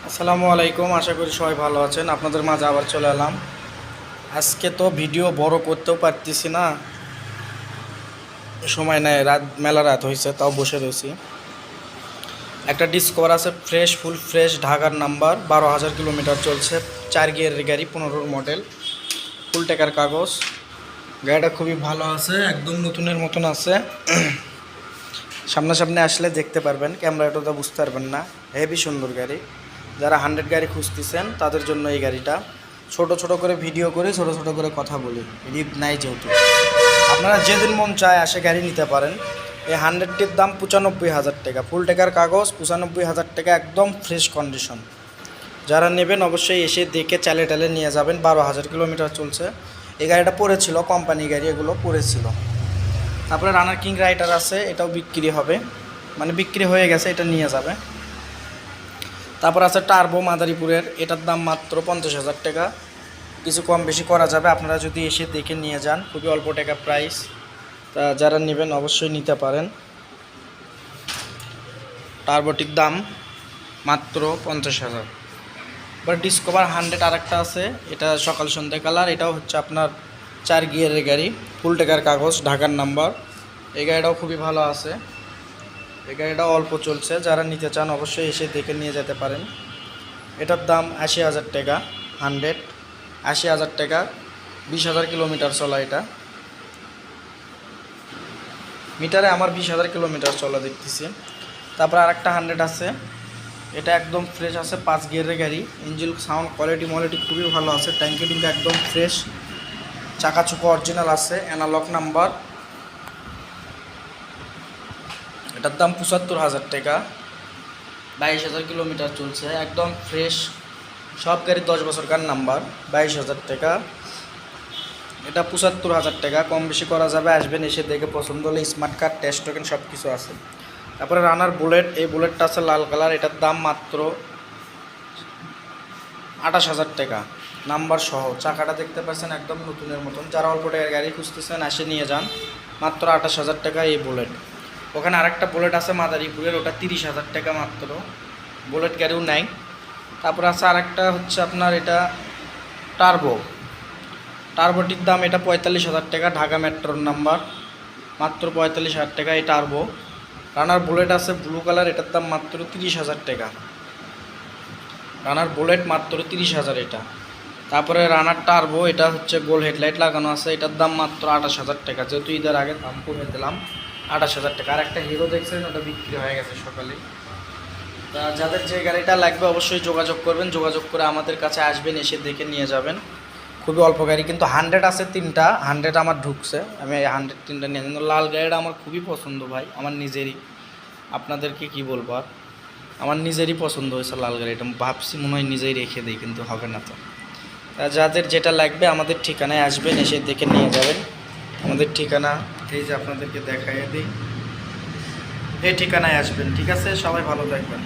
আসসালামু আলাইকুম, আশা করি সবাই ভালো আছেন। আপনাদের মাঝে আবার চলে এলাম। আজকে তো ভিডিও বড় করতেও পারতেছি না, সময় নেই, মেলা রাত হয়েছে, তাও বসে রয়েছি। একটা ডিসকভার আছে, ফ্রেশ, ফুল ফ্রেশ, ঢাকার নাম্বার, 12,000 কিলোমিটার চলছে, 4 গিয়ারের গাড়ি, 15 মডেল, ফুল টাকার কাগজ। গাড়িটা খুবই ভালো আছে, একদম নতুনের মতন আছে। সামনাসামনি আসলে দেখতে পারবেন, ক্যামেরাটা তো বুঝতে পারবেন না। হেভি সুন্দর গাড়ি। যারা 100 গাড়ি খুঁজতেছেন তাদের জন্য এই গাড়িটা। ছোট ছোট করে ভিডিও করে, ছোট ছোট করে কথা বলি, রিড নাই যেহেতু। আপনারা যেদিন মন চায় আসে গাড়ি নিতে পারেন। এই 100টির দাম 95,000 টাকা, ফুল টাকার কাগজ, 95,000 টাকা, একদম ফ্রেশ কন্ডিশন। যারা নেবেন অবশ্যই এসে দেখে চালে টালে নিয়ে যাবেন। 12,000 কিলোমিটার চলছে। এই গাড়িটা পড়েছিল, কোম্পানি গাড়ি এগুলো পড়েছিল। তারপরে রানার কিং রাইডার আছে, এটাও বিক্রি হবে, মানে বিক্রি হয়ে গেছে, এটা নিয়ে যাবে। তারপর আছে টার্বো মাদারীপুরের, এটার দাম মাত্র 50,000 টাকা, কিছু কম বেশি করা যাবে আপনারা যদি এসে দেখে নিয়ে যান। খুবই অল্প টাকা প্রাইস, তা যারা নেবেন অবশ্যই নিতে পারেন। টার্বোটির দাম মাত্র 50,000। এবার ডিসকভার 100 আরেকটা আছে, এটা সকাল সন্ধ্যা কালার, এটাও হচ্ছে আপনার 4 গিয়ারের গাড়ি, ফুল টাকার কাগজ, ঢাকার নাম্বার। এই গাড়িটাও খুবই ভালো আছে, এই গাড়িটাও অল্প চলছে। যারা নিতে চান অবশ্যই এসে দেখে নিয়ে যেতে পারেন। এটার দাম 80,000 টাকা, 100, 80,000 টাকা, 20,000 কিলোমিটার চলা। এটা মিটারে আমার 20,000 কিলোমিটার চলা দেখতেছি। তারপর আরেকটা 100 আছে, এটা একদম ফ্রেশ আছে, 5 গিয়ারের গাড়ি, ইঞ্জিন সাউন্ড কোয়ালিটি খুবই ভালো আছে, ট্যাঙ্কি টুঙ্কি একদম ফ্রেশ, চাকাচুকো অরিজিনাল আছে, অ্যানালগ নাম্বার। এটার দাম 75,000 টাকা, 22,000 কিলোমিটার চলছে, একদম ফ্রেশ, সব গাড়ি 10 বছরকার নাম্বার, 22,000 টাকা। এটা 75,000 টাকা, কম বেশি করা যাবে, আসবেন এসে দেখে পছন্দ হলে স্মার্ট কার্ড, টেস্ট টোকেন সব কিছু আছে। তারপরে রানার বুলেট, এই বুলেটটা আছে লাল কালার, এটার দাম মাত্র 28,000 টাকা, নাম্বার সহ। চাকাটা দেখতে পাচ্ছেন একদম নতুনের মতন। যারা অল্প টাকার গাড়ি খুঁজতেছেন আসে নিয়ে যান, মাত্র 28,000 টাকা এই বুলেট। ওখানে আরেকটা বুলেট আছে মাদারীপুরের, ওটা 30,000 টাকা মাত্র, বুলেট গাড়িও নাই। তারপর আছে আরেকটা হচ্ছে আপনার এটা টার্বো, টার্বোটির দাম এটা 45,000 টাকা, ঢাকা মেট্রোর নাম্বার, মাত্র 45,000 টাকা এই টার্বো। রানার বুলেট আছে ব্লু কালার, এটার দাম মাত্র 30,000 টাকা, রানার বুলেট মাত্র 30,000 এটা। তারপরে রানার টার্বো, এটা হচ্ছে গোল হেডলাইট লাগানো আছে, এটার দাম মাত্র 28,000 টাকা, যেহেতু ঈদের আগে দাম কমে দিলাম, 28,000 টাকা। আর একটা হিরো দেখছেন, ওটা বিক্রি হয়ে গেছে সকালে। তা যাদের যে গাড়িটা লাগবে অবশ্যই যোগাযোগ করবেন, যোগাযোগ করে আমাদের কাছে আসবেন, এসে দেখে নিয়ে যাবেন। খুবই অল্প গাড়ি, কিন্তু 100 আছে 3টা, 100 আমার ঢুকছে, আমি এই 100 3টা নিয়ে। কিন্তু লাল গাড়িটা আমার খুবই পছন্দ ভাই, আমার নিজেরই, আপনাদেরকে কি বলবো আর, আমার নিজেরই পছন্দ হয়েছে লাল গাড়িটা। ভাবছি মনে হয় নিজেই রেখে দিই, কিন্তু হবে না তো। যাদের যেটা লাগবে আমাদের ঠিকানায় আসবেন, এসে দেখে নিয়ে যাবেন। আমাদের ঠিকানা এই যে আপনাদেরকে দেখাইয়ে দিই, এই ঠিকানায় আসবেন। ঠিক আছে, সবাই ভালো থাকবেন।